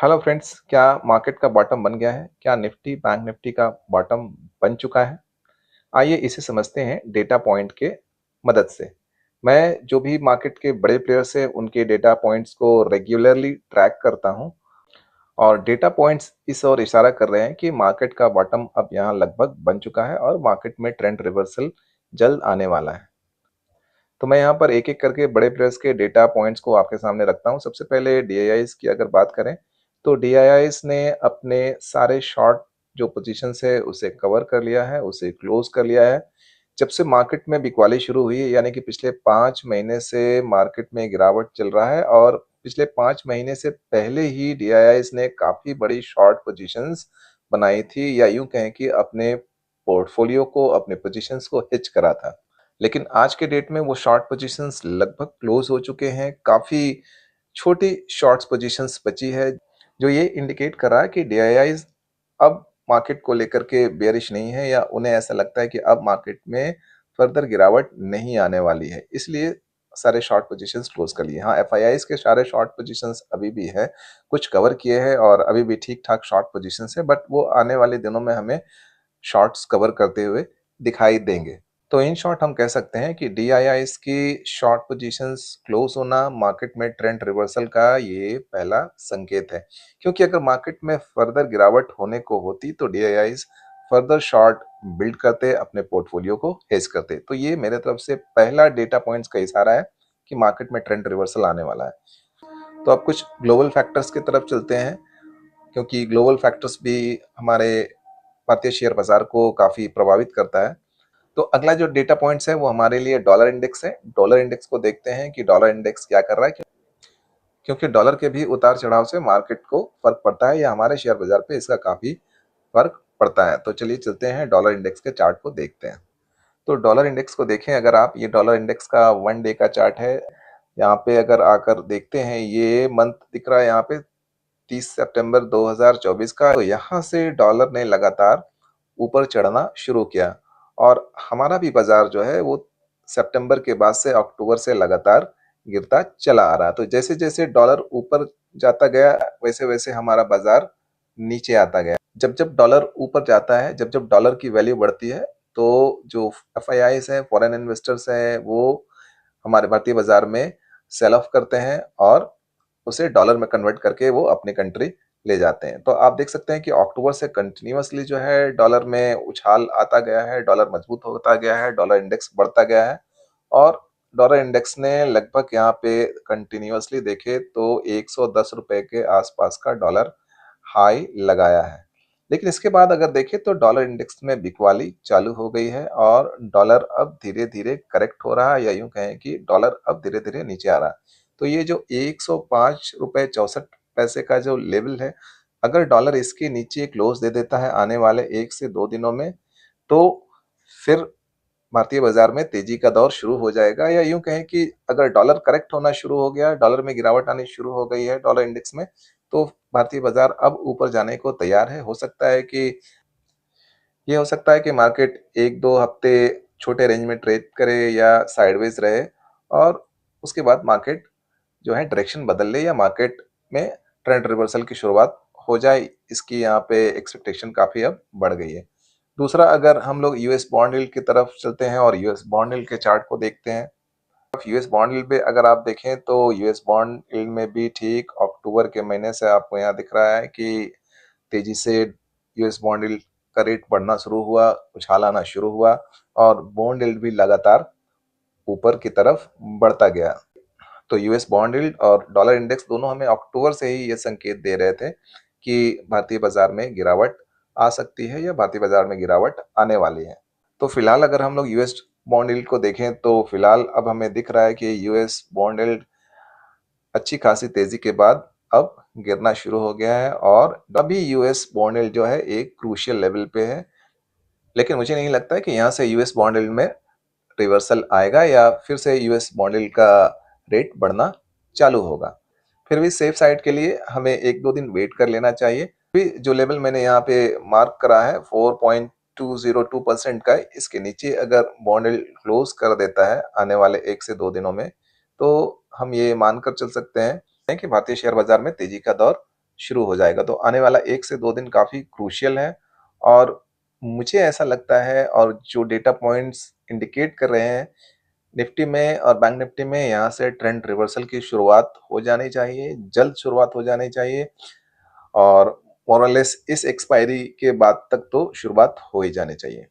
Hello friends, क्या market का bottom बन गया है? क्या निफ्टी बैंक निफ्टी का बॉटम बन चुका है? आइए इसे समझते हैं डेटा पॉइंट के मदद से। मैं जो भी मार्केट के बड़े प्लेयर्स हैं उनके डेटा पॉइंट्स को रेगुलरली ट्रैक करता हूं और डेटा पॉइंट्स इस ओर इशारा कर रहे हैं कि मार्केट का बॉटम अब यहां लगभग बन चुका है और मार्केट में ट्रेंड रिवर्सल जल्द आने वाला है। तो मैं यहाँ पर एक-एक करके बड़े प्लेयर्स के डेटा पॉइंट्स को आपके सामने रखता हूँ। सबसे पहले डीआईआईज़ की अगर बात करें, तो डीआईआईज़ ने अपने सारे शॉर्ट जो पोज़ीशंस है, उसे कवर कर लिया है, उसे क्लोज़ कर लिया है। जब से मार्केट में बिकवाली शुरू हुई है, यानी कि पिछले 5 महीने से मार्केट में गिरावट चल रहा है और पिछले 5 महीने से पहले ही डीआईआईज़ ने काफ़ी बड़ी शॉर्ट पोज़ीशंस बनाई थी या यूँ कहें कि अपने पोर्टफ़ोलियो को, अपने पोज़ीशंस को हेज करा था। लेकिन आज के डेट में वो शॉर्ट पोजीशंस लगभग क्लोज हो चुके हैं। काफ़ी छोटी शॉर्ट्स पोजीशंस बची है, जो ये इंडिकेट कर रहा है कि डीआईआईज़ अब मार्केट को लेकर के बेयरिश नहीं है या उन्हें ऐसा लगता है कि अब मार्केट में फर्दर गिरावट नहीं आने वाली है। इसलिए सारे शॉर्ट पोजीशंस क्लोज कर लिए। हाँ, एफआईआईज़ के सारे शॉर्ट पोजीशंस अभी भी है, कुछ कवर किए हैं और अभी भी ठीक-ठाक शॉर्ट पोजीशंस है, बट वो आने वाले दिनों में हमें शॉर्ट्स कवर करते हुए दिखाई देंगे। तो इन शॉर्ट हम कह सकते हैं कि डीआईआईज़ की शॉर्ट पोजीशंस क्लोज होना मार्केट में ट्रेंड रिवर्सल का ये पहला संकेत है। क्योंकि अगर मार्केट में फर्दर गिरावट होने को होती तो डीआईआईज़ फर्दर शॉर्ट बिल्ड करते, अपने पोर्टफोलियो को हेज करते। तो ये मेरे तरफ से पहला डेटा पॉइंट्स का इशारा है कि मार्केट में ट्रेंड रिवर्सल आने वाला है। तो अब कुछ ग्लोबल फैक्टर्स की तरफ चलते हैं, क्योंकि ग्लोबल फैक्टर्स भी हमारे भारतीय शेयर बाजार को काफी प्रभावित करता है। तो अगला जो डेटा पॉइंट्स है वो हमारे लिए डॉलर इंडेक्स है। डॉलर इंडेक्स को देखते हैं कि डॉलर इंडेक्स क्या कर रहा है, क्योंकि डॉलर के भी उतार चढ़ाव से मार्केट को फर्क पड़ता है या हमारे शेयर बाजार पे इसका काफी फर्क पड़ता है। तो चलिए चलते हैं डॉलर इंडेक्स के चार्ट को देखते हैं। तो डॉलर इंडेक्स को देखें अगर आप, ये डॉलर इंडेक्स का 1 डे का चार्ट है। यहाँ पे अगर आकर देखते हैं, ये मंथ दिख रहा है यहाँ पे 30 सितंबर 2024 का। तो यहाँ से डॉलर ने लगातार ऊपर चढ़ना शुरू किया और हमारा भी बाजार जो है वो सितंबर के बाद से अक्टूबर से लगातार गिरता चला आ रहा। तो जैसे जैसे डॉलर ऊपर जाता गया, वैसे वैसे हमारा बाजार नीचे आता गया। जब जब डॉलर ऊपर जाता है, जब जब डॉलर की वैल्यू बढ़ती है, तो जो एफआईआईज है, फॉरेन इन्वेस्टर्स हैं, वो हमारे भारतीय बाजार में सेल ऑफ करते हैं और उसे डॉलर में कन्वर्ट करके वो अपनी कंट्री ले जाते हैं। तो आप देख सकते हैं कि अक्टूबर से कंटिन्यूअसली जो है डॉलर में उछाल आता गया है, डॉलर मजबूत होता गया है, डॉलर इंडेक्स बढ़ता गया है और डॉलर इंडेक्स ने लगभग यहाँ पे कंटिन्यूअसली देखे तो 110 रुपए के आसपास का डॉलर हाई लगाया है। लेकिन इसके बाद अगर देखें तो डॉलर इंडेक्स में बिकवाली चालू हो गई है और डॉलर अब धीरे धीरे करेक्ट हो रहा है, या यूं कहें कि डॉलर अब धीरे धीरे नीचे आ रहा है। तो ये जो 105 रुपए 64 पैसे का जो लेवल है, अगर डॉलर इसके नीचे क्लोज दे देता है आने वाले 1 से 2 दिनों में, तो फिर भारतीय बाजार में तेजी का दौर शुरू हो जाएगा, या यूं कहें कि अगर डॉलर करेक्ट होना शुरू हो गया, डॉलर में गिरावट आनी शुरू हो गई है डॉलर इंडेक्स में, तो भारतीय बाजार अब ऊपर जाने को तैयार है। हो सकता है कि मार्केट 1-2 हफ्ते छोटे रेंज में ट्रेड करे या साइडवेज रहे और उसके बाद मार्केट जो है डायरेक्शन बदल ले या मार्केट में ट्रेंड रिवर्सल की शुरुआत हो जाए। इसकी यहाँ पे एक्सपेक्टेशन काफी अब बढ़ गई है। दूसरा, अगर हम लोग यूएस बॉन्ड यील्ड की तरफ चलते हैं और यूएस बॉन्ड यील्ड के चार्ट को देखते हैं, यूएस बॉन्ड यील्ड पे अगर आप देखें तो यूएस बॉन्ड यील्ड में भी ठीक अक्टूबर के महीने से आपको यहाँ दिख रहा है कि तेजी से यूएस बॉन्ड यील्ड का रेट बढ़ना शुरू हुआ, उछाल आना शुरू हुआ और बॉन्ड यील्ड भी लगातार ऊपर की तरफ बढ़ता गया। तो यूएस बॉन्ड यील्ड और डॉलर इंडेक्स दोनों हमें अक्टूबर से ही ये संकेत दे रहे थे कि भारतीय बाजार में गिरावट आ सकती है या भारतीय बाजार में गिरावट आने वाली है। तो फिलहाल अगर हम लोग यूएस बॉन्ड यील्ड को देखें तो फिलहाल अब हमें दिख रहा है कि यूएस बॉन्ड यील्ड अच्छी खासी तेजी के बाद अब गिरना शुरू हो गया है और अभी यूएस बॉन्ड यील्ड जो है एक क्रूशियल लेवल पे है। लेकिन मुझे नहीं लगता है कि यहाँ से यूएस बॉन्ड यील्ड में रिवर्सल आएगा या फिर से यूएस बॉन्ड यील्ड का रेट बढ़ना चालू होगा। फिर भी सेफ साइड के लिए हमें 1-2 दिन वेट कर लेना चाहिए। भी जो लेवल मैंने यहाँ पे मार्क करा है 4.202% का, इसके नीचे अगर बॉन्ड यील्ड क्लोज कर देता है आने वाले 1 से 2 दिनों में, तो हम ये मानकर चल सकते हैं कि भारतीय शेयर बाजार में तेजी का दौर शुरू हो जाएगा। तो आने वाला 1 से 2 दिन काफ़ी क्रूशियल है और मुझे ऐसा लगता है और जो डेटा पॉइंट्स इंडिकेट कर रहे हैं, निफ्टी में और बैंक निफ्टी में यहाँ से ट्रेंड रिवर्सल की शुरुआत हो जानी चाहिए, जल्द शुरुआत हो जानी चाहिए और मोर और लेस इस एक्सपायरी के बाद तक तो शुरुआत हो ही जानी चाहिए।